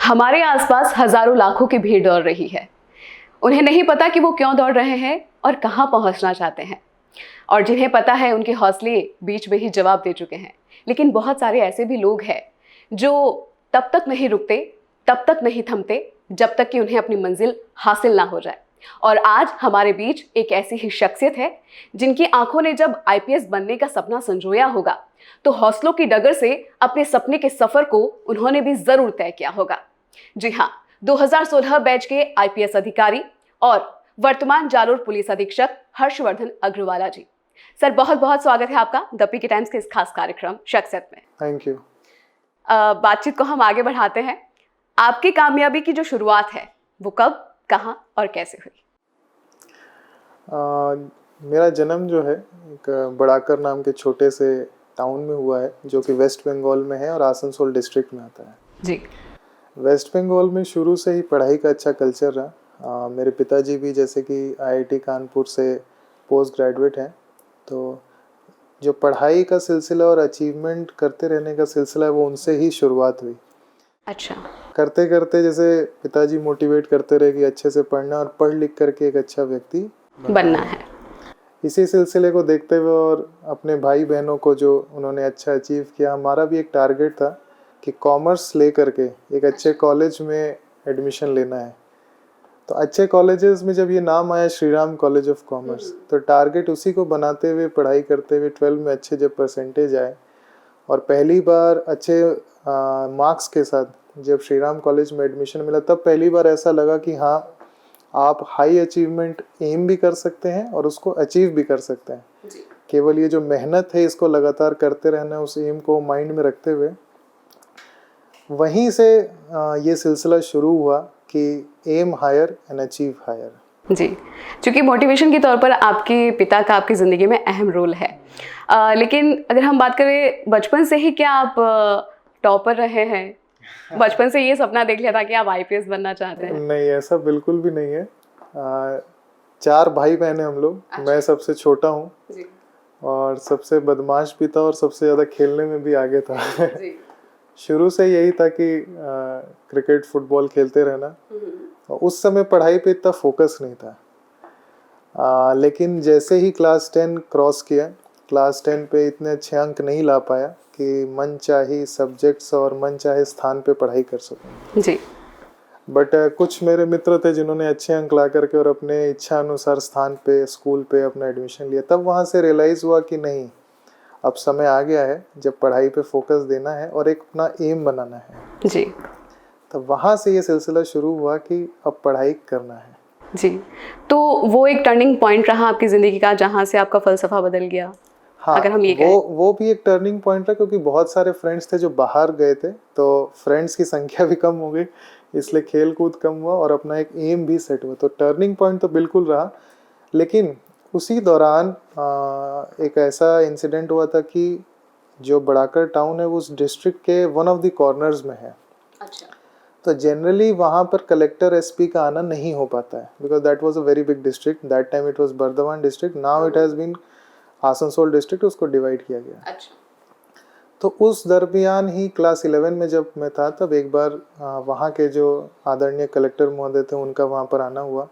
हमारे आसपास हजारों लाखों की भीड़ दौड़ रही है। उन्हें नहीं पता कि वो क्यों दौड़ रहे हैं और कहाँ पहुँचना चाहते हैं। और जिन्हें पता है उनके हौसले बीच में ही जवाब दे चुके हैं। लेकिन बहुत सारे ऐसे भी लोग हैं जो तब तक नहीं रुकते, तब तक नहीं थमते जब तक कि उन्हें अपनी मंजिल हासिल ना हो जाए। और आज हमारे बीच एक ऐसी ही शख्सियत है जिनकी आंखों ने जब आईपीएस बनने का सपना संजोया होगा तो हौसलों की डगर से अपने सपने के सफर को उन्होंने भी जरूर तय किया होगा। जी हाँ, 2016 बैच के आईपीएस अधिकारी और वर्तमान जालोर पुलिस अधीक्षक हर्षवर्धन अग्रवाला जी। सर, बहुत बहुत स्वागत है आपका द पीके टाइम्स के इस खास कार्यक्रम शख्सियत में। Thank you. बातचीत को हम आगे बढ़ाते हैं। आपकी कामयाबी की जो शुरुआत है वो कब, कहाँ और कैसे हुई? मेरा जन्म जो है एक बड़ाकर नाम के छोटे से टाउन में हुआ है जो कि वेस्ट बंगाल में है और आसनसोल डिस्ट्रिक्ट में आता है जी। वेस्ट बंगाल में शुरू से ही पढ़ाई का अच्छा कल्चर रहा। मेरे पिताजी भी जैसे कि आईआईटी कानपुर से पोस्ट ग्रेजुएट हैं, तो जो पढ़ाई का सिलसिला और अचीवमेंट करते रहने का सिलसिला है वो उनसे ही शुरुआत हुई। अच्छा। करते करते जैसे पिताजी मोटिवेट करते रहे कि अच्छे से पढ़ना और पढ़ लिख करके एक अच्छा व्यक्ति बनना है। इसी सिलसिले को देखते हुए और अपने भाई बहनों को जो उन्होंने अच्छा अचीव किया, हमारा भी एक टारगेट था कि कॉमर्स ले करके एक अच्छे कॉलेज में एडमिशन लेना है। तो अच्छे कॉलेजेस में जब ये नाम आया Shri Ram college of commerce, तो टारगेट उसी को बनाते हुए पढ़ाई करते हुए 12 में अच्छे जब परसेंटेज आए और पहली बार अच्छे मार्क्स के साथ जब श्री राम कॉलेज में एडमिशन मिला, तब पहली बार ऐसा लगा कि हाँ, आप हाई अचीवमेंट एम भी कर सकते हैं और उसको अचीव भी कर सकते हैं। केवल ये जो मेहनत है इसको लगातार करते रहना, उस एम को माइंड में रखते हुए वहीं से ये सिलसिला शुरू हुआ कि aim higher and achieve higher. जी, चूँकि मोटिवेशन के तौर पर आपके पिता का आपकी ज़िंदगी में अहम रोल है, लेकिन अगर हम बात करें बचपन से ही क्या आप टॉपर रहे हैं? बचपन से ये सपना देख लिया था कि आप आईपीएस बनना चाहते हैं? नहीं, ऐसा बिल्कुल भी नहीं है। 4 भाई बहन हैं हम लोग। अच्छा। मैं सबसे छोटा हूँ और सबसे बदमाश भी था और सबसे ज़्यादा खेलने में भी आगे था। शुरू से यही था कि क्रिकेट फुटबॉल खेलते रहना और उस समय पढ़ाई पे इतना फोकस नहीं था। लेकिन जैसे ही क्लास 10 क्रॉस किया, क्लास 10 पे इतने अच्छे अंक नहीं ला पाया कि मन चाहे सब्जेक्ट्स और मन चाहे स्थान पे पढ़ाई कर सकूं। जी। बट कुछ मेरे मित्र थे जिन्होंने अच्छे अंक ला करके और अपने इच्छा अनुसार स्थान पे स्कूल पे अपना एडमिशन लिया। तब वहाँ से रियलाइज़ हुआ कि नहीं, अब समय आ गया है जब पढ़ाई पे फोकस देना है और एक अपना एम बनाना है। जी। तब वहाँ से ये सिलसिला शुरू हुआ कि अब पढ़ाई करना है। जी, तो वो एक टर्निंग पॉइंट रहा आपकी ज़िंदगी का जहाँ से आपका फ़लसफ़ा बदल गया? हाँ, अगर हम ये वो भी एक टर्निंग पॉइंट था क्योंकि बहुत सारे फ्रेंड्स थे जो बाहर गए थे, तो फ्रेंड्स की संख्या भी कम हो गई, इसलिए खेल कूद कम हुआ और अपना एक एम भी सेट हुआ। तो टर्निंग पॉइंट तो बिल्कुल रहा, लेकिन उसी दौरान एक ऐसा इंसिडेंट हुआ था कि जो बड़ाकर टाउन है वो उस डिस्ट्रिक्ट के वन ऑफ द कॉर्नर्स में है। अच्छा। तो जनरली वहाँ पर कलेक्टर एसपी का आना नहीं हो पाता है because that was a very big district. That time it was Bardhaman district, now it has been Asansol district, उसको डिवाइड किया गया। अच्छा। तो उस दरमियान ही क्लास 11 में जब मैं था, तब एक बार वहाँ के जो आदरणीय कलेक्टर महोदय थे उनका वहाँ पर आना हुआ।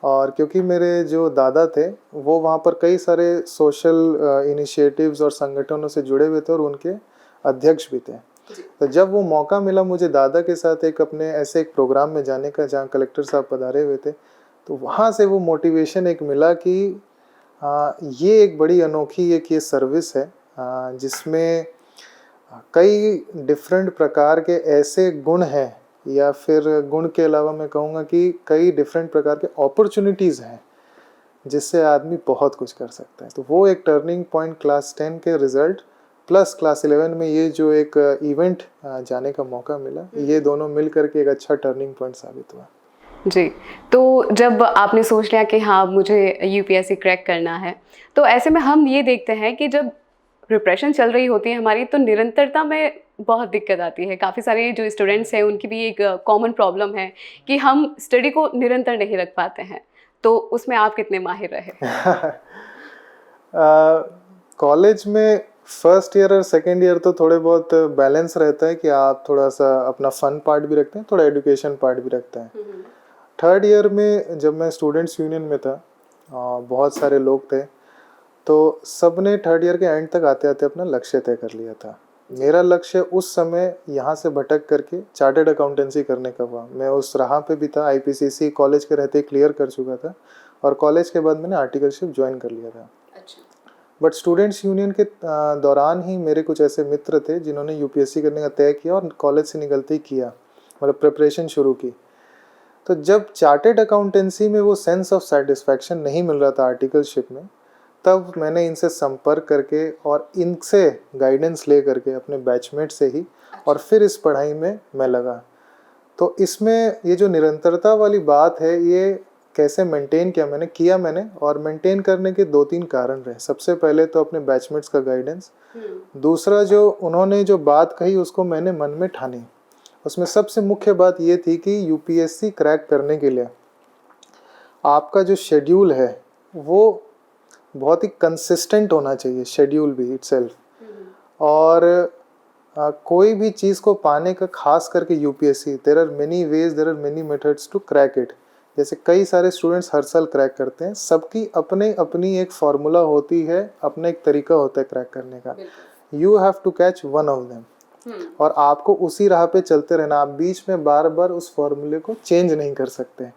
और क्योंकि मेरे जो दादा थे वो वहाँ पर कई सारे सोशल इनिशिएटिव्स और संगठनों से जुड़े हुए थे और उनके अध्यक्ष भी थे। तो जब वो मौका मिला मुझे दादा के साथ एक अपने ऐसे एक प्रोग्राम में जाने का जहाँ कलेक्टर साहब पधारे हुए थे, तो वहाँ से वो मोटिवेशन एक मिला कि ये एक बड़ी अनोखी एक ये सर्विस है जिसमें कई डिफरेंट प्रकार के ऐसे गुण हैं, या फिर गुण के अलावा मैं कहूँगा कि कई डिफरेंट प्रकार के अपॉर्चुनिटीज़ हैं जिससे आदमी बहुत कुछ कर सकता है। तो वो एक टर्निंग पॉइंट क्लास 10 के रिज़ल्ट प्लस क्लास 11 में ये जो एक इवेंट जाने का मौका मिला, ये दोनों मिल करके एक अच्छा टर्निंग पॉइंट साबित हुआ। जी, तो जब आपने सोच लिया कि हाँ मुझे यूपीएससी क्रैक करना है, तो ऐसे में हम ये देखते हैं कि जब प्रिपरेशन चल रही होती है हमारी तो निरंतरता में बहुत दिक्कत आती है। काफ़ी सारे जो स्टूडेंट्स हैं उनकी भी एक कॉमन प्रॉब्लम है कि हम स्टडी को निरंतर नहीं रख पाते हैं, तो उसमें आप कितने माहिर रहे? कॉलेज में फर्स्ट ईयर और सेकेंड ईयर तो थोड़े बहुत बैलेंस रहता है कि आप थोड़ा सा अपना फन पार्ट भी रखते हैं, थोड़ा एजुकेशन पार्ट भी रखते हैं। थर्ड ईयर में जब मैं स्टूडेंट्स यूनियन में था, बहुत सारे लोग थे, तो सब ने थर्ड ईयर के एंड तक आते आते अपना लक्ष्य तय कर लिया था। मेरा लक्ष्य उस समय यहाँ से भटक करके चार्टर्ड अकाउंटेंसी करने का हुआ। मैं उस राह पे भी था, आईपीसीसी कॉलेज के रहते क्लियर कर चुका था और कॉलेज के बाद मैंने आर्टिकलशिप ज्वाइन कर लिया था। बट स्टूडेंट्स यूनियन के दौरान ही मेरे कुछ ऐसे मित्र थे जिन्होंने यूपीएससी करने का तय किया और कॉलेज से निकलते ही किया, मतलब प्रिपरेशन शुरू की। तो जब चार्टर्ड अकाउंटेंसी में वो सेंस ऑफ सेटिस्फैक्शन नहीं मिल रहा था आर्टिकलशिप में, तब मैंने इनसे संपर्क करके और इनसे गाइडेंस ले करके अपने बैचमेट से ही और फिर इस पढ़ाई में मैं लगा। तो इसमें ये जो निरंतरता वाली बात है, ये कैसे मेंटेन किया मैंने और मेंटेन करने के 2-3 कारण रहे। सबसे पहले तो अपने बैचमेट्स का गाइडेंस, दूसरा जो उन्होंने जो बात कही उसको मैंने मन में ठानी। उसमें सबसे मुख्य बात ये थी कि यूपीएससी क्रैक करने के लिए आपका जो शेड्यूल है वो बहुत ही कंसिस्टेंट होना चाहिए, शेड्यूल भी इटसेल्फ। और कोई भी चीज़ को पाने का, खास करके UPSC, there are many ways, there are many methods to crack it. जैसे कई सारे स्टूडेंट्स हर साल क्रैक करते हैं, सबकी अपने अपनी एक फार्मूला होती है, अपना एक तरीका होता है क्रैक करने का। You have to catch one of them और आपको उसी राह पे चलते रहना। आप बीच में बार बार उस फॉर्मूले को चेंज नहीं कर सकते।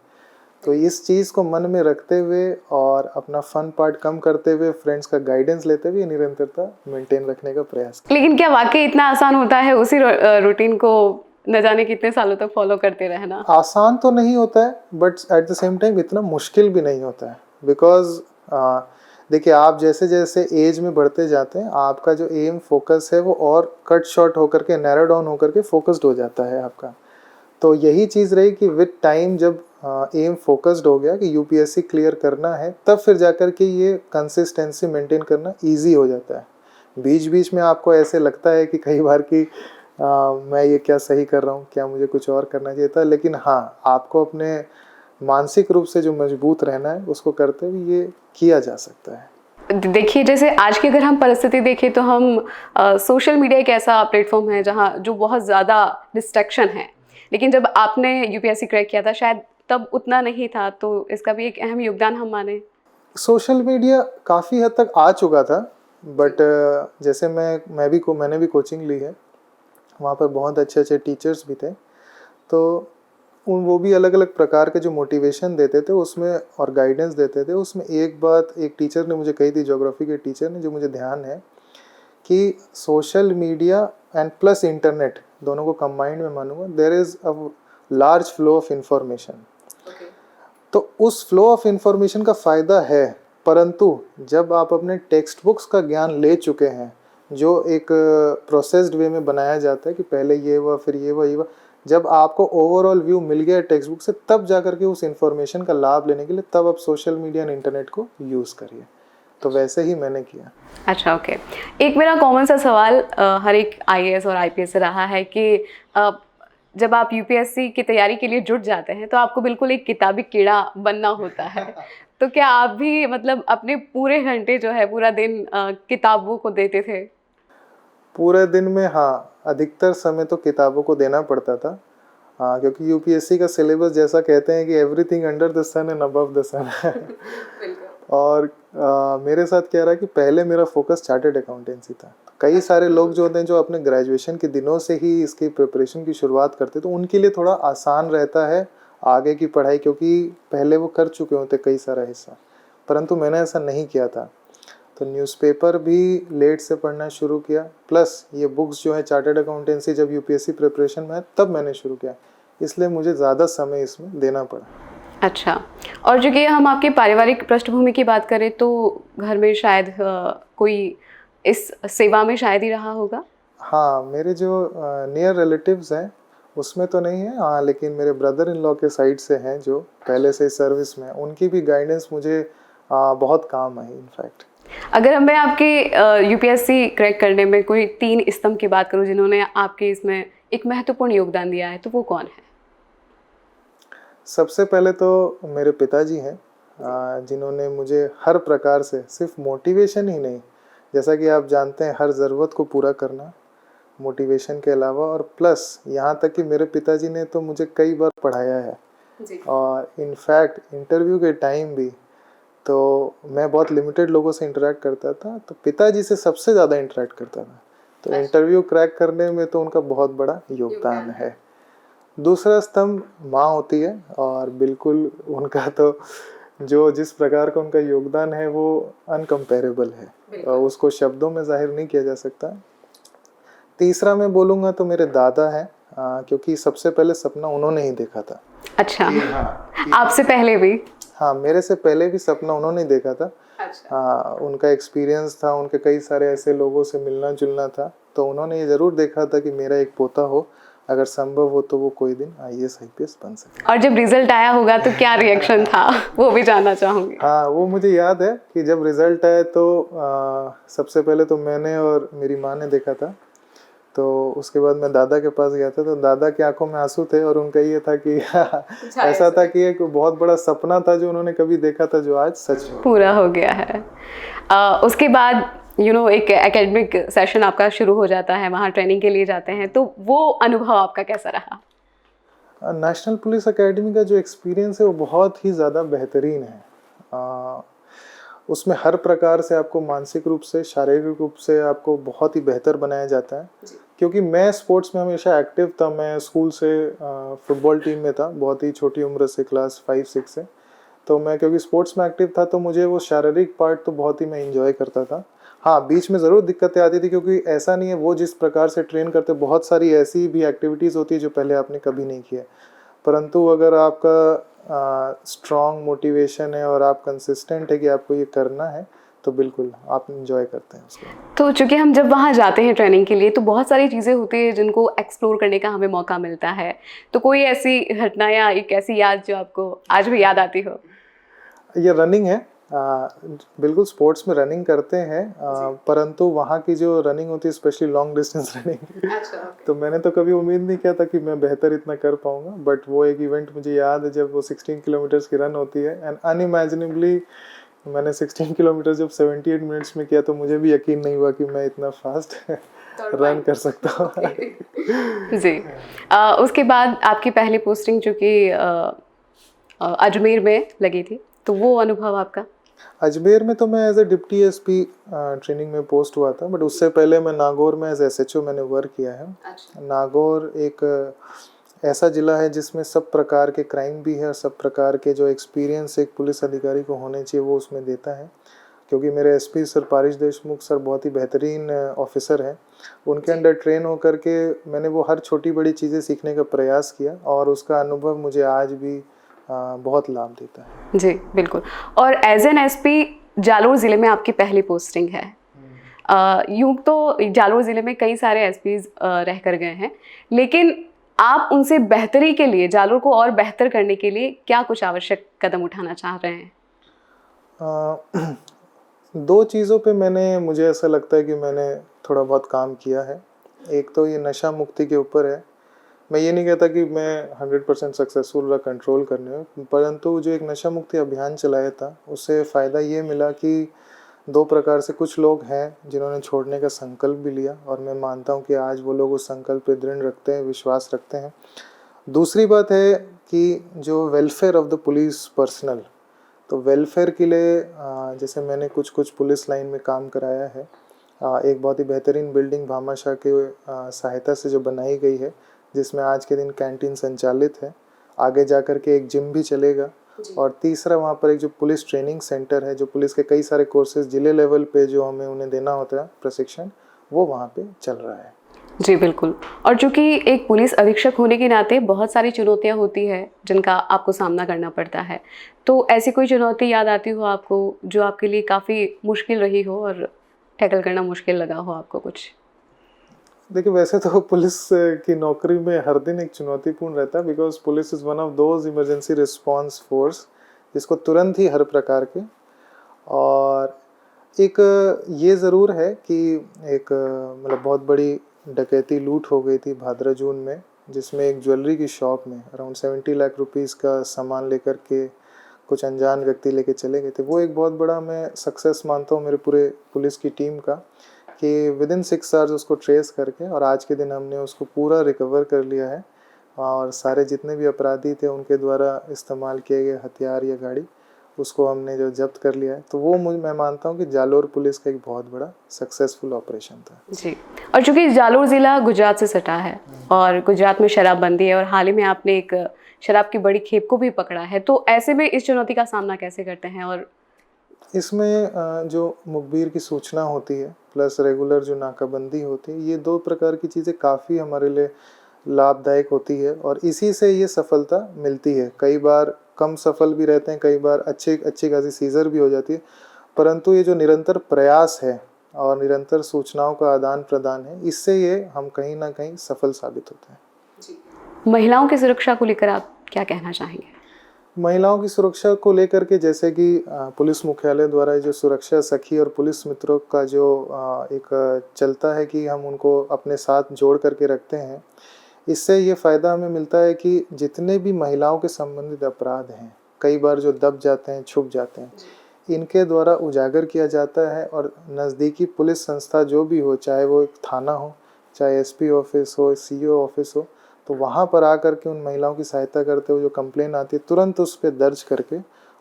तो इस चीज़ को मन में रखते हुए और अपना फन पार्ट कम करते हुए, फ्रेंड्स का गाइडेंस लेते हुए निरंतरता मेंटेन रखने का प्रयास किया। लेकिन क्या वाकई इतना आसान होता है उसी रूटीन को न जाने कितने सालों तक फॉलो करते रहना? आसान तो नहीं होता है, but at the same time इतना मुश्किल भी नहीं होता है। बिकॉज देखिए, आप जैसे जैसे एज में बढ़ते जाते हैं, आपका जो एम फोकस है वो और कट शॉर्ट होकर के, नैरो डाउन होकर के फोकस्ड हो जाता है आपका। तो यही चीज़ रही कि विद टाइम जब एम फोकस्ड हो गया कि यूपीएससी क्लियर करना है, तब फिर जाकर के ये कंसिस्टेंसी मेंटेन करना इजी हो जाता है। बीच बीच में आपको ऐसे लगता है कि कई बार कि मैं ये क्या सही कर रहा हूँ, क्या मुझे कुछ और करना चाहिए था। लेकिन हाँ, आपको अपने मानसिक रूप से जो मजबूत रहना है उसको करते हुए ये किया जा सकता है। देखिए, जैसे आज की अगर हम परिस्थिति देखें तो हम सोशल मीडिया एक ऐसा प्लेटफॉर्म है जहाँ जो बहुत ज़्यादा डिस्ट्रैक्शन है। लेकिन जब आपने यूपीएससी क्रैक किया था, शायद तब उतना नहीं था, तो इसका भी एक अहम योगदान हम माने। सोशल मीडिया काफ़ी हद तक आ चुका था, बट जैसे मैंने भी कोचिंग ली है, वहाँ पर बहुत अच्छे अच्छे टीचर्स भी थे। तो वो भी अलग अलग प्रकार के जो मोटिवेशन देते थे उसमें और गाइडेंस देते थे। उसमें एक बात एक टीचर ने मुझे कही थी, ज्योग्राफी के टीचर ने, जो मुझे ध्यान है कि social media and plus internet दोनों को कंबाइंड में मानूंगा, there is a large flow of information. तो उस फ्लो ऑफ इंफॉर्मेशन का फ़ायदा है, परंतु जब आप अपने टेक्स्ट बुक्स का ज्ञान ले चुके हैं, जो एक प्रोसेस्ड वे में बनाया जाता है कि पहले ये हुआ फिर ये हुआ, जब आपको ओवरऑल व्यू मिल गया टेक्स्ट बुक से, तब जाकर के उस इंफॉर्मेशन का लाभ लेने के लिए तब आप सोशल मीडिया एंड इंटरनेट को यूज़ करिए। तो वैसे ही मैंने किया। अच्छा, ओके। एक मेरा कॉमन सा सवाल हर एक आईएएस और आईपीएस से रहा है कि जब आप यूपीएससी की तैयारी के लिए जुट जाते हैं तो आपको बिल्कुल एक किताबी कीड़ा बनना होता है। तो क्या आप भी मतलब अपने पूरे घंटे जो है, पूरा दिन किताबों को देते थे? पूरे दिन में हाँ, अधिकतर समय तो किताबों को देना पड़ता था। हाँ, क्योंकि यूपीएससी का सिलेबस जैसा कहते हैं कि everything under the sun and above the sun है। और मेरे साथ क्या रहा कि पहले मेरा फोकस चार्टर्ड अकाउंटेंसी था। कई सारे लोग जो होते हैं जो अपने ग्रेजुएशन के दिनों से ही इसकी प्रिपरेशन की शुरुआत करते, तो उनके लिए थोड़ा आसान रहता है आगे की पढ़ाई, क्योंकि पहले वो कर चुके होते कई सारा हिस्सा। परंतु मैंने ऐसा नहीं किया था। तो न्यूज़पेपर भी लेट से पढ़ना शुरू किया, प्लस ये बुक्स जो है चार्टर्ड अकाउंटेंसी जब यूपीएससी प्रिपरेशन में तब मैंने शुरू किया, इसलिए मुझे ज़्यादा समय इसमें देना पड़ा। अच्छा, और जो कि हम आपके पारिवारिक पृष्ठभूमि की बात करें तो घर में शायद कोई इस सेवा में शायद ही रहा होगा? हाँ, मेरे जो नियर रिलेटिव्स हैं उसमें तो नहीं है, हाँ, लेकिन मेरे ब्रदर इन लॉ के साइड से हैं जो पहले से सर्विस में, उनकी भी गाइडेंस मुझे बहुत काम आई इनफैक्ट। अगर मैं आपके यूपीएससी क्रैक करने में कोई 3 स्तंभ की बात करूं जिन्होंने आपके इसमें एक महत्वपूर्ण योगदान दिया है, तो वो कौन है? सबसे पहले तो मेरे पिताजी हैं, जिन्होंने मुझे हर प्रकार से सिर्फ मोटिवेशन ही नहीं, जैसा कि आप जानते हैं, हर ज़रूरत को पूरा करना मोटिवेशन के अलावा, और प्लस यहाँ तक कि मेरे पिताजी ने तो मुझे कई बार पढ़ाया है। जी। और इनफैक्ट इंटरव्यू के टाइम भी तो मैं बहुत लिमिटेड लोगों से इंटरेक्ट करता था, तो पिताजी से सबसे ज़्यादा इंटरेक्ट करता था। तो अच्छा। इंटरव्यू क्रैक करने में तो उनका बहुत बड़ा योगदान है। दूसरा स्तंभ माँ होती है, और बिल्कुल उनका तो जो जिस प्रकार का उनका योगदान है वो अनकम्पेरेबल है, और उसको शब्दों में जाहिर नहीं किया जा सकता। तीसरा मैं बोलूँगा तो मेरे दादा हैं, क्योंकि सबसे पहले सपना उन्होंने ही देखा था। अच्छा। हाँ, आपसे पहले भी? हाँ, मेरे से पहले भी सपना उन्होंने ही देखा था। अच्छा। उनका एक्सपीरियंस था, उनके कई सारे ऐसे लोगों से मिलना जुलना था, तो उन्होंने ये ज़रूर देखा था कि मेरा एक पोता हो, अगर संभव हो तो वो कोई दिन IAS IPS बन सके। और जब रिजल्ट आया होगा तो क्या रिएक्शन था, वो भी जानना चाहूँगी। हाँ, वो मुझे याद है कि जब रिज़ल्ट आया तो सबसे पहले तो मैंने और मेरी माँ ने देखा था। तो उसके बाद मैं दादा के पास गया था, तो दादा की आंखों में आंसू थे, और उनका ये था कि ऐसा था कि एक बहुत बड़ा सपना था जो उन्होंने कभी देखा था, जो आज सच पूरा हो गया है। उसके बाद एक एकेडमिक सेशन आपका शुरू हो जाता है, वहाँ ट्रेनिंग के लिए जाते हैं, तो वो अनुभव आपका कैसा रहा? नेशनल पुलिस एकेडमी का जो एक्सपीरियंस है वो बहुत ही ज़्यादा बेहतरीन है। उसमें हर प्रकार से आपको मानसिक रूप से, शारीरिक रूप से आपको बहुत ही बेहतर बनाया जाता है। क्योंकि मैं स्पोर्ट्स में हमेशा एक्टिव था, मैं स्कूल से फुटबॉल टीम में था, बहुत ही छोटी उम्र से, क्लास 5-6 से। तो मैं क्योंकि स्पोर्ट्स में एक्टिव था, तो मुझे वो शारीरिक पार्ट तो बहुत ही मैं इंजॉय करता था। हाँ, बीच में ज़रूर दिक्कतें आती थी, क्योंकि ऐसा नहीं है, वो जिस प्रकार से ट्रेन करते, बहुत सारी ऐसी भी एक्टिविटीज़ होती है जो पहले आपने कभी नहीं किया। परंतु अगर आपका स्ट्रॉन्ग मोटिवेशन है और आप कंसिस्टेंट है कि आपको ये करना है, तो बिल्कुल आप इंजॉय करते हैं उसको। तो चूंकि हम जब वहाँ जाते हैं ट्रेनिंग के लिए, तो बहुत सारी चीज़ें होती है जिनको एक्सप्लोर करने का हमें मौका मिलता है, तो कोई ऐसी घटना या एक ऐसी याद जो आपको आज भी याद आती हो? ये रनिंग है। बिल्कुल स्पोर्ट्स में रनिंग करते हैं, परंतु वहाँ की जो रनिंग होती है, स्पेशली लॉन्ग डिस्टेंस रनिंग, तो मैंने तो कभी उम्मीद नहीं किया था कि मैं बेहतर इतना कर पाऊंगा। बट वो एक इवेंट मुझे याद है, जब वो 16 किलोमीटर्स की रन होती है, एंड अनइमेजिनेबली मैंने 16 किलोमीटर जब 78 मिनट्स में किया, तो मुझे भी यकीन नहीं हुआ कि मैं इतना फास्ट रन कर सकता हूँ। जी। उसके बाद आपकी पहली पोस्टिंग जो कि अजमेर में लगी थी, तो वो अनुभव आपका? अजमेर में तो मैं as a deputy SP training में पोस्ट हुआ था, बट उससे पहले मैं नागौर में एज SHO मैंने वर्क किया है। अच्छा। नागौर एक ऐसा ज़िला है जिसमें सब प्रकार के क्राइम भी है, और सब प्रकार के जो एक्सपीरियंस एक पुलिस अधिकारी को होने चाहिए वो उसमें देता है। क्योंकि मेरे SP सर पारिश देशमुख सर बहुत ही बेहतरीन ऑफिसर हैं, उनके अंडर ट्रेन होकर के मैंने वो हर छोटी बड़ी चीज़ें सीखने का प्रयास किया, और उसका अनुभव मुझे आज भी बहुत लाभ देता है। जी बिल्कुल। और एज एन SP जालोर ज़िले में आपकी पहली पोस्टिंग है। यूँ तो जालोर ज़िले में कई सारे SPs रह कर गए हैं, लेकिन आप उनसे बेहतरी के लिए, जालोर को और बेहतर करने के लिए क्या कुछ आवश्यक कदम उठाना चाह रहे हैं? दो चीज़ों पे मुझे ऐसा लगता है कि मैंने थोड़ा बहुत काम किया है। एक तो ये नशा मुक्ति के ऊपर है। मैं ये नहीं कहता कि मैं 100% सक्सेसफुल रहा कंट्रोल करने में, परंतु जो एक नशा मुक्ति अभियान चलाया था, उससे फ़ायदा ये मिला कि दो प्रकार से कुछ लोग हैं जिन्होंने छोड़ने का संकल्प भी लिया, और मैं मानता हूँ कि आज वो लोग उस संकल्प पे दृढ़ रखते हैं, विश्वास रखते हैं। दूसरी बात है कि जो welfare of the police personal, तो वेलफेयर के लिए जैसे मैंने कुछ पुलिस लाइन में काम कराया है। एक बहुत ही बेहतरीन बिल्डिंग भामाशाह के सहायता से जो बनाई गई है, जिसमें आज के दिन कैंटीन संचालित है, आगे जाकर के एक जिम भी चलेगा, और तीसरा वहाँ पर एक जो पुलिस ट्रेनिंग सेंटर है, जो पुलिस के कई सारे कोर्सेज जिले लेवल पे जो हमें उन्हें देना होता है प्रशिक्षण, वो वहाँ पे चल रहा है। जी बिल्कुल। और चूँकि एक पुलिस अधीक्षक होने के नाते बहुत सारी चुनौतियाँ होती है जिनका आपको सामना करना पड़ता है, तो ऐसी कोई चुनौती याद आती हो आपको जो आपके लिए काफ़ी मुश्किल रही हो और टैकल करना मुश्किल लगा हो आपको कुछ? देखिए, वैसे तो पुलिस की नौकरी में हर दिन एक चुनौतीपूर्ण रहता है, because police is one of those emergency response force जिसको तुरंत ही हर प्रकार के, और एक ये ज़रूर है कि एक मतलब बहुत बड़ी डकैती लूट हो गई थी भादरा जून में, जिसमें एक ज्वेलरी की शॉप में अराउंड 70 लाख रुपीज़ का सामान लेकर के कुछ अनजान व्यक्ति लेके चले गए थे। वो एक बहुत बड़ा मैं सक्सेस मानता हूँ मेरे पूरे पुलिस की टीम का, कि विदिन 6 आवर्स उसको ट्रेस करके और आज के दिन हमने उसको पूरा रिकवर कर लिया है और सारे जितने भी अपराधी थे उनके द्वारा इस्तेमाल किए गए हथियार या गाड़ी उसको हमने जो जब्त कर लिया है। तो वो मैं मानता हूँ कि जालोर पुलिस का एक बहुत बड़ा सक्सेसफुल ऑपरेशन था। जी, और चूंकि जालोर ज़िला गुजरात से सटा है और गुजरात में शराबबंदी है और हाल ही में आपने एक शराब की बड़ी खेप को भी पकड़ा है, तो ऐसे में इस चुनौती का सामना कैसे करते हैं? और इसमें जो मुखबिर की सूचना होती है प्लस रेगुलर जो नाकाबंदी होती है, ये 2 प्रकार की चीज़ें काफ़ी हमारे लिए लाभदायक होती है और इसी से ये सफलता मिलती है। कई बार कम सफल भी रहते हैं, कई बार अच्छी खासी सीजर भी हो जाती है, परंतु ये जो निरंतर प्रयास है और निरंतर सूचनाओं का आदान प्रदान है, इससे ये हम कहीं ना कहीं सफल साबित होते हैं। महिलाओं की सुरक्षा को लेकर आप क्या कहना चाहेंगे? महिलाओं की सुरक्षा को लेकर के जैसे कि पुलिस मुख्यालय द्वारा जो सुरक्षा सखी और पुलिस मित्रों का जो एक चलता है कि हम उनको अपने साथ जोड़ करके रखते हैं, इससे ये फ़ायदा हमें मिलता है कि जितने भी महिलाओं के संबंधित अपराध हैं, कई बार जो दब जाते हैं, छुप जाते हैं, इनके द्वारा उजागर किया जाता है और नज़दीकी पुलिस संस्था जो भी हो, चाहे वो एक थाना हो, चाहे एसपी ऑफिस हो, सीओ ऑफिस हो, तो वहाँ पर आकर के उन महिलाओं की सहायता करते हुए जो कंप्लेन आती है तुरंत उस पर दर्ज करके,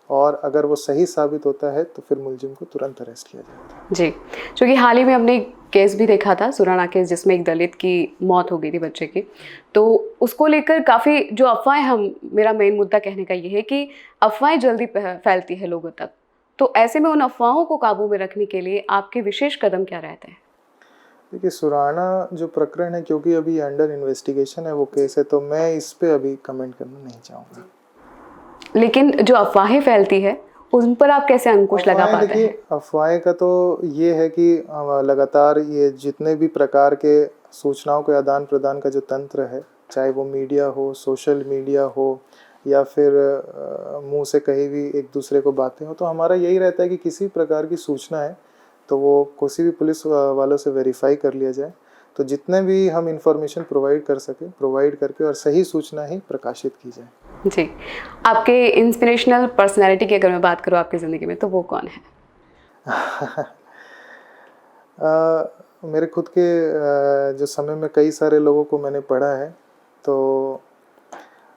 और अगर वो सही साबित होता है तो फिर मुलजिम को तुरंत अरेस्ट किया जाता है। जी, क्योंकि हाल ही में हमने एक केस भी देखा था, सुराना केस, जिसमें एक दलित की मौत हो गई थी बच्चे की, तो उसको लेकर काफ़ी जो अफवाहें, हम मेरा मेन मुद्दा कहने का ये है कि अफवाहें जल्दी फैलती है लोगों तक, तो ऐसे में उन अफवाहों को काबू में रखने के लिए आपके विशेष कदम क्या रहते हैं? देखिए, सुराना जो प्रकरण है, क्योंकि अभी अंडर इन्वेस्टिगेशन है वो केस है, तो मैं इस पे अभी कमेंट करना नहीं चाहूँगा। लेकिन जो अफवाहें फैलती है उन पर आप कैसे अंकुश लगा पाते हैं? देखिए, अफवाहें का तो ये है कि लगातार ये जितने भी प्रकार के सूचनाओं के आदान प्रदान का जो तंत्र है, चाहे वो मीडिया हो, सोशल मीडिया हो, या फिर मुंह से कहीं भी एक दूसरे को बातें हो, तो हमारा यही रहता है कि किसी प्रकार की सूचना है तो वो किसी भी पुलिस वालों से वेरीफाई कर लिया जाए, तो जितने भी हम इंफॉर्मेशन प्रोवाइड कर सके प्रोवाइड करके और सही सूचना ही प्रकाशित की जाए। जी, आपके इंस्पिरेशनल पर्सनैलिटी की अगर मैं बात करूँ आपकी ज़िंदगी में, तो वो कौन है? मेरे खुद के जो समय में कई सारे लोगों को मैंने पढ़ा है, तो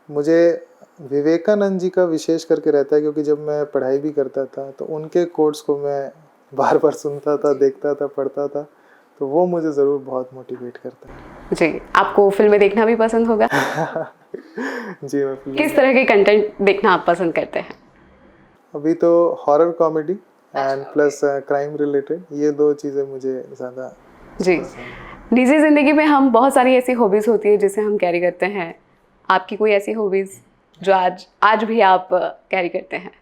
मुझे विवेकानंद जी का विशेष करके रहता है, क्योंकि जब मैं पढ़ाई भी करता था तो उनके कोट्स को मैं बार बार सुनता था, देखता था, पढ़ता था, तो वो मुझे ज़रूर बहुत मोटिवेट करता है। जी, आपको फिल्में देखना भी पसंद होगा? जी, मैं फिल्म किस तरह के कंटेंट देखना आप पसंद करते हैं? अभी तो horror comedy and plus crime related, ये 2 चीज़ें मुझे ज़्यादा जी, निजी ज़िंदगी में हम बहुत सारी ऐसी हॉबीज़ होती है जिसे हम कैरी करते हैं। आपकी कोई ऐसी हॉबीज़ जो आज भी आप कैरी करते हैं?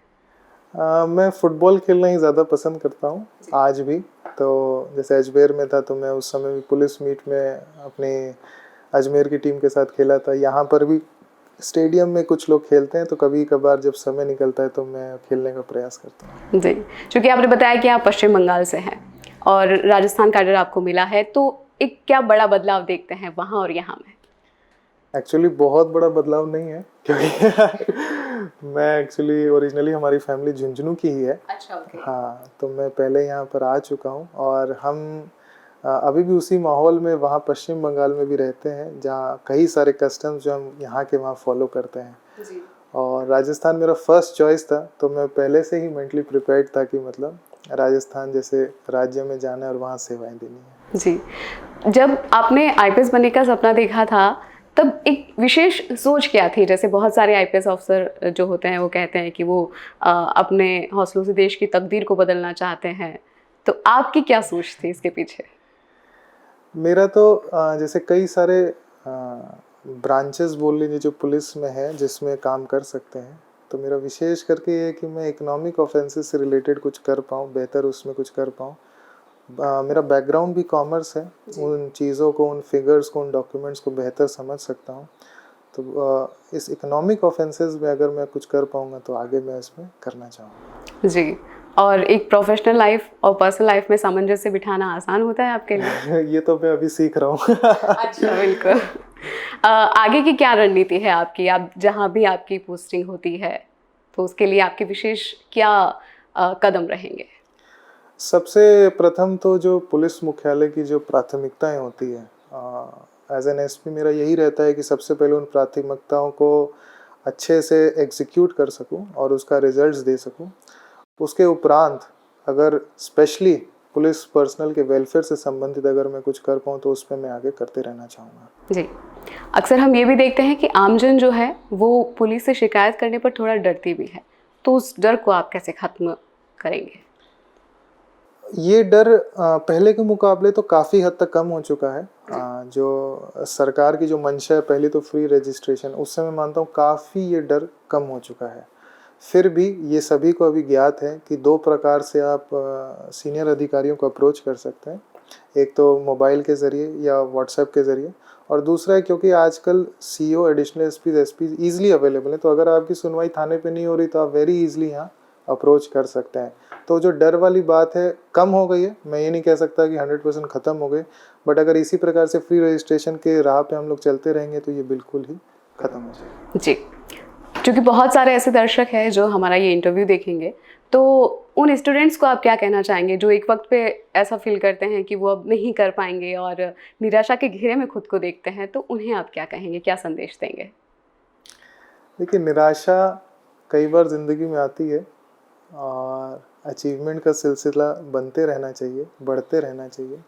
मैं फ़ुटबॉल खेलना ही ज़्यादा पसंद करता हूँ आज भी। तो जैसे अजमेर में था तो मैं उस समय भी पुलिस मीट में अपने अजमेर की टीम के साथ खेला था। यहाँ पर भी स्टेडियम में कुछ लोग खेलते हैं, तो कभी कभार जब समय निकलता है तो मैं खेलने का प्रयास करता हूँ। जी, क्योंकि आपने बताया कि आप पश्चिम बंगाल से हैं और राजस्थान का ऑर्डर आपको मिला है, तो एक क्या बड़ा बदलाव देखते हैं वहाँ और यहाँ में? एक्चुअली बहुत बड़ा बदलाव नहीं है, क्योंकि मैं एक्चुअली ओरिजिनली हमारी फैमिली झुंझुनू की ही है। अच्छा, ओके। हाँ, तो मैं पहले यहाँ पर आ चुका हूँ और हम अभी भी उसी माहौल में वहाँ पश्चिम बंगाल में भी रहते हैं, जहाँ कई सारे कस्टम्स जो हम यहाँ के वहाँ फॉलो करते हैं। जी। और राजस्थान मेरा फर्स्ट चॉइस था, तो मैं पहले से ही मेंटली प्रिपेयर्ड था कि मतलब राजस्थान जैसे राज्य में जाना है और वहाँ सेवाएं देनी है। जी, जब आपने आईपीएस बनने का सपना देखा था तब एक विशेष सोच क्या थी? जैसे बहुत सारे आईपीएस ऑफिसर जो होते हैं वो कहते हैं कि वो अपने हौसलों से देश की तकदीर को बदलना चाहते हैं, तो आपकी क्या सोच थी इसके पीछे? मेरा तो जैसे कई सारे ब्रांचेस बोल लीजिए जो पुलिस में है जिसमें काम कर सकते हैं, तो मेरा विशेष करके ये है कि मैं इकोनॉमिक ऑफेंसेस से रिलेटेड कुछ कर पाऊँ, बेहतर उसमें कुछ कर पाऊँ। मेरा बैकग्राउंड भी कॉमर्स है, उन चीज़ों को, उन फिगर्स को, उन डॉक्यूमेंट्स को बेहतर समझ सकता हूँ। तो इस इकोनॉमिक ऑफेंसेस में अगर मैं कुछ कर पाऊँगा तो आगे मैं इसमें करना चाहूँगा। जी, और एक प्रोफेशनल लाइफ और पर्सनल लाइफ में सामंजस्य बिठाना आसान होता है आपके लिए? ये तो मैं अभी सीख रहा हूँ। अच्छा, बिल्कुल। आगे की क्या रणनीति है आपकी? आप जहाँ भी आपकी पोस्टिंग होती है तो उसके लिए आपके विशेष क्या कदम रहेंगे? सबसे प्रथम तो जो पुलिस मुख्यालय की जो प्राथमिकताएं होती है, एज एन एसपी मेरा यही रहता है कि सबसे पहले उन प्राथमिकताओं को अच्छे से एग्जीक्यूट कर सकूं और उसका रिजल्ट्स दे सकूं। उसके उपरांत अगर स्पेशली पुलिस पर्सनल के वेलफेयर से संबंधित अगर मैं कुछ कर पाऊँ तो उस पर मैं आगे करते रहना चाहूँगा। जी, अक्सर हम ये भी देखते हैं कि आमजन जो है वो पुलिस से शिकायत करने पर थोड़ा डरती भी है, तो उस डर को आप कैसे खत्म करेंगे? ये डर पहले के मुकाबले तो काफ़ी हद तक कम हो चुका है। जो सरकार की जो मंशा है, पहले तो फ्री रजिस्ट्रेशन, उससे मैं मानता हूँ काफ़ी ये डर कम हो चुका है। फिर भी ये सभी को अभी ज्ञात है कि 2 प्रकार से आप सीनियर अधिकारियों को अप्रोच कर सकते हैं। एक तो मोबाइल के ज़रिए या व्हाट्सएप के ज़रिए, और दूसरा है क्योंकि आजकल सीओ, एडिशनल एसपीज़ ईज़िली अवेलेबल हैं, तो अगर आपकी सुनवाई थाने पे नहीं हो रही तो आप वेरी ईज़िली यहाँ अप्रोच कर सकते हैं। तो जो डर वाली बात है कम हो गई है, मैं ये नहीं कह सकता कि 100% ख़त्म हो गई, बट अगर इसी प्रकार से फ्री रजिस्ट्रेशन के राह पे हम लोग चलते रहेंगे तो ये बिल्कुल ही ख़त्म हो जाएगा। जी, क्योंकि बहुत सारे ऐसे दर्शक हैं जो हमारा ये इंटरव्यू देखेंगे, तो उन स्टूडेंट्स को आप क्या कहना चाहेंगे जो एक वक्त पे ऐसा फील करते हैं कि वो अब नहीं कर पाएंगे और निराशा के घेरे में खुद को देखते हैं, तो उन्हें आप क्या कहेंगे, क्या संदेश देंगे? देखिए, निराशा कई बार ज़िंदगी में आती है और अचीवमेंट का सिलसिला बनते रहना चाहिए, बढ़ते रहना चाहिए।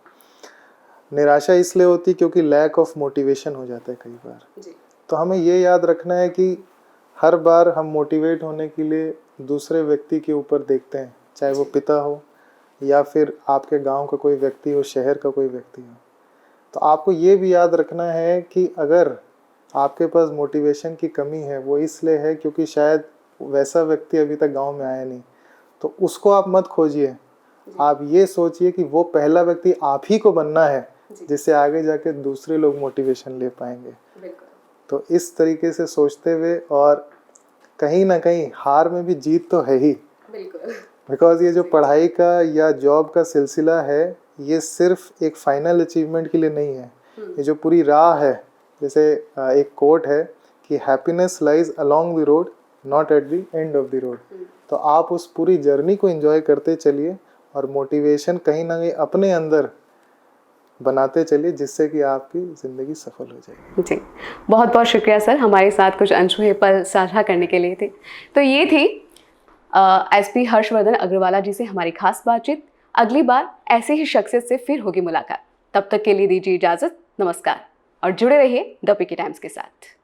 निराशा इसलिए होती क्योंकि लैक ऑफ मोटिवेशन हो जाता है कई बार। जी। तो हमें ये याद रखना है कि हर बार हम मोटिवेट होने के लिए दूसरे व्यक्ति के ऊपर देखते हैं, चाहे वो पिता हो या फिर आपके गांव का कोई व्यक्ति हो, शहर का कोई व्यक्ति हो। तो आपको ये भी याद रखना है कि अगर आपके पास मोटिवेशन की कमी है, वो इसलिए है क्योंकि शायद वैसा व्यक्ति अभी तक गांव में आया नहीं, तो उसको आप मत खोजिए। आप ये सोचिए कि वो पहला व्यक्ति आप ही को बनना है जिससे आगे जाके दूसरे लोग मोटिवेशन ले पाएंगे। तो इस तरीके से सोचते हुए, और कहीं ना कहीं हार में भी जीत तो है ही, बिकॉज ये जो पढ़ाई का या जॉब का सिलसिला है, ये सिर्फ एक फाइनल अचीवमेंट के लिए नहीं है। ये जो पूरी राह है, जैसे एक कोट है कि happiness lies along the road, not at the end of the road. तो आप उस पूरी जर्नी को एंजॉय करते चलिए और मोटिवेशन कहीं ना कहीं अपने अंदर बनाते चलिए, जिससे कि आपकी ज़िंदगी सफल हो जाएगी। जी, बहुत बहुत शुक्रिया सर, हमारे साथ कुछ अनछुए पल साझा करने के लिए थे। तो ये थी एसपी हर्षवर्धन अग्रवाला जी से हमारी खास बातचीत। अगली बार ऐसे ही शख्सियत से फिर होगी मुलाकात। तब तक के लिए दीजिए इजाज़त, नमस्कार, और जुड़े रहिए द पिकी टाइम्स के साथ।